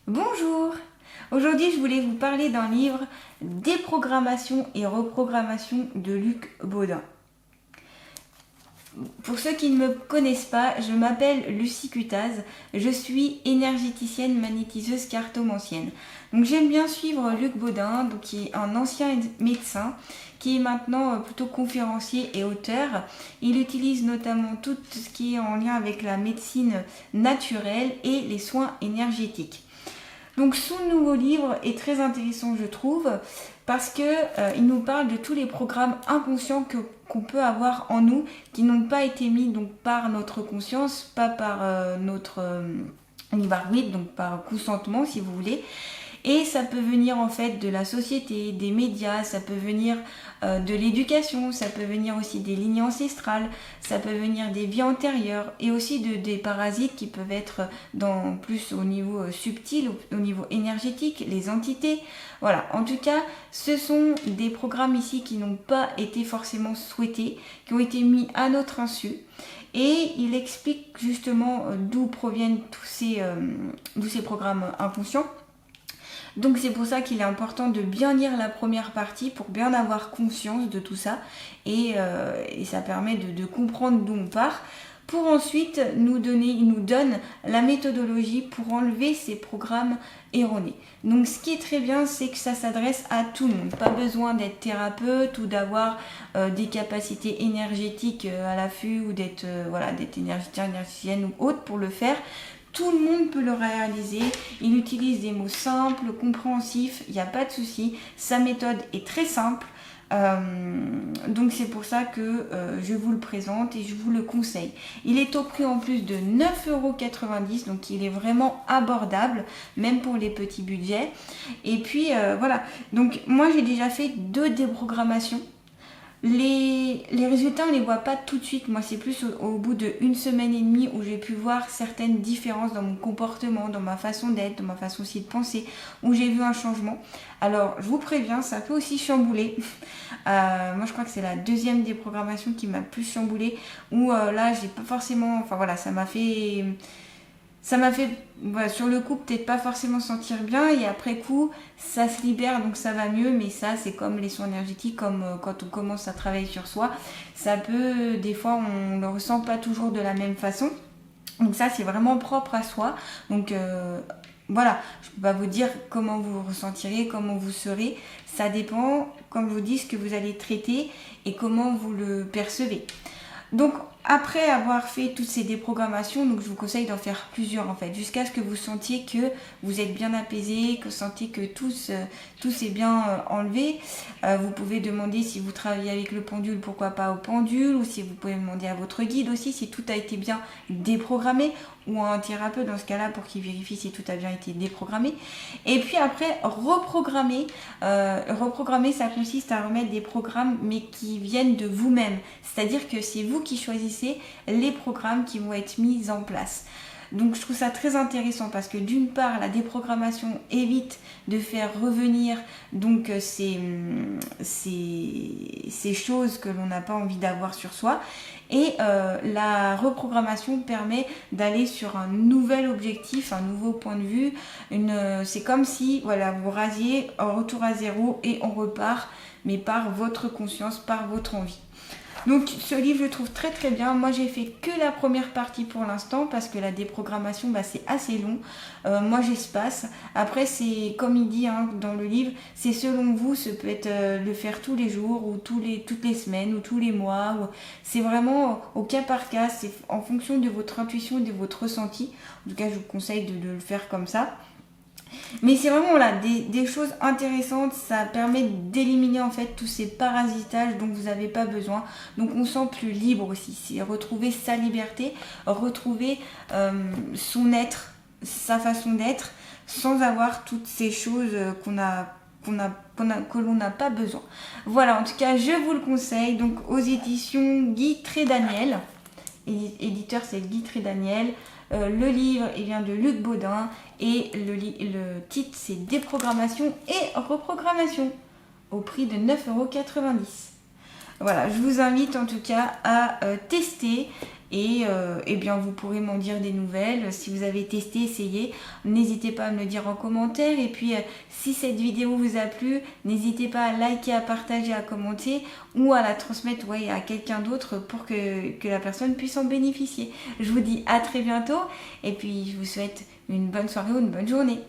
Bonjour! Aujourd'hui, je voulais vous parler d'un livre, Déprogrammation et reprogrammation de Luc Baudin. Pour ceux qui ne me connaissent pas, je m'appelle Lucie Cutaz, je suis énergéticienne, magnétiseuse, cartomancienne. Donc j'aime bien suivre Luc Baudin, donc, qui est un ancien médecin, qui est maintenant plutôt conférencier et auteur. Il utilise notamment tout ce qui est en lien avec la médecine naturelle et les soins énergétiques. Donc son nouveau livre est très intéressant, je trouve, parce que il nous parle de tous les programmes inconscients qu'on peut avoir en nous, qui n'ont pas été mis donc par notre conscience, pas par notre libre arbitre, donc par consentement si vous voulez. Et ça peut venir en fait de la société, des médias, ça peut venir de l'éducation, ça peut venir aussi des lignes ancestrales, ça peut venir des vies antérieures et aussi des parasites qui peuvent être plus au niveau subtil, au niveau énergétique, les entités. Voilà, en tout cas, ce sont des programmes ici qui n'ont pas été forcément souhaités, qui ont été mis à notre insu. Et il explique justement d'où proviennent tous ces programmes inconscients. Donc c'est pour ça qu'il est important de bien lire la première partie pour bien avoir conscience de tout ça et ça permet de comprendre d'où on part pour ensuite il nous donne la méthodologie pour enlever ces programmes erronés. Donc ce qui est très bien, c'est que ça s'adresse à tout le monde. Pas besoin d'être thérapeute ou d'avoir des capacités énergétiques à l'affût ou d'être énergéticienne ou autre pour le faire. Tout le monde peut le réaliser, il utilise des mots simples, compréhensifs, il n'y a pas de souci. Sa méthode est très simple, donc c'est pour ça que je vous le présente et je vous le conseille. Il est au prix en plus de 9,90 €, donc il est vraiment abordable, même pour les petits budgets. Et puis voilà, donc moi j'ai déjà fait 2 déprogrammations. Les résultats, on ne les voit pas tout de suite. Moi, c'est plus au bout d'1 semaine et demie où j'ai pu voir certaines différences dans mon comportement, dans ma façon d'être, dans ma façon aussi de penser, où j'ai vu un changement. Alors, je vous préviens, ça peut aussi chambouler. Moi, je crois que c'est la 2e déprogrammation qui m'a plus chamboulée, où là, j'ai pas forcément... Enfin voilà, ça m'a fait sur le coup peut-être pas forcément sentir bien et après coup ça se libère donc ça va mieux, mais ça c'est comme les soins énergétiques, comme quand on commence à travailler sur soi, ça peut, des fois on le ressent pas toujours de la même façon, donc ça c'est vraiment propre à soi. Donc voilà, je peux pas vous dire comment vous vous ressentirez, comment vous serez, ça dépend, comme je vous dis, ce que vous allez traiter et comment vous le percevez. Donc après avoir fait toutes ces déprogrammations, donc je vous conseille d'en faire plusieurs en fait, jusqu'à ce que vous sentiez que vous êtes bien apaisé, que vous sentiez que tout s'est bien enlevé. Vous pouvez demander si vous travaillez avec le pendule, pourquoi pas au pendule, ou si vous pouvez demander à votre guide aussi si tout a été bien déprogrammé, ou à un thérapeute dans ce cas-là pour qu'il vérifie si tout a bien été déprogrammé. Et puis après, reprogrammer, ça consiste à remettre des programmes mais qui viennent de vous-même, c'est-à-dire que c'est vous qui choisissez les programmes qui vont être mis en place. Donc je trouve ça très intéressant parce que d'une part la déprogrammation évite de faire revenir donc ces choses que l'on n'a pas envie d'avoir sur soi, et la reprogrammation permet d'aller sur un nouvel objectif, un nouveau point de vue. C'est comme si voilà, vous rasiez un retour à zéro et on repart, mais par votre conscience, par votre envie. Donc ce livre je le trouve très très bien. Moi j'ai fait que la première partie pour l'instant parce que la déprogrammation c'est assez long. Moi j'espace. Après c'est comme il dit dans le livre, c'est selon vous, ça peut être le faire tous les jours ou toutes les semaines ou tous les mois. C'est vraiment au cas par cas, c'est en fonction de votre intuition et de votre ressenti. En tout cas je vous conseille de le faire comme ça. Mais c'est vraiment des choses intéressantes, ça permet d'éliminer en fait tous ces parasitages dont vous n'avez pas besoin. Donc on se sent plus libre aussi, c'est retrouver sa liberté, retrouver son être, sa façon d'être, sans avoir toutes ces choses que l'on n'a pas besoin. Voilà, en tout cas je vous le conseille, donc aux éditions Guy Trédaniel. Éditeur c'est Guy Trédaniel. Le livre il vient de Luc Baudin et le titre c'est Déprogrammation et reprogrammation au prix de 9,90 €. Voilà, je vous invite en tout cas à tester Et bien vous pourrez m'en dire des nouvelles. Si vous avez testé, essayé, n'hésitez pas à me le dire en commentaire. Et puis si cette vidéo vous a plu, n'hésitez pas à liker, à partager, à commenter ou à la transmettre à quelqu'un d'autre pour que la personne puisse en bénéficier. Je vous dis à très bientôt et puis je vous souhaite une bonne soirée ou une bonne journée.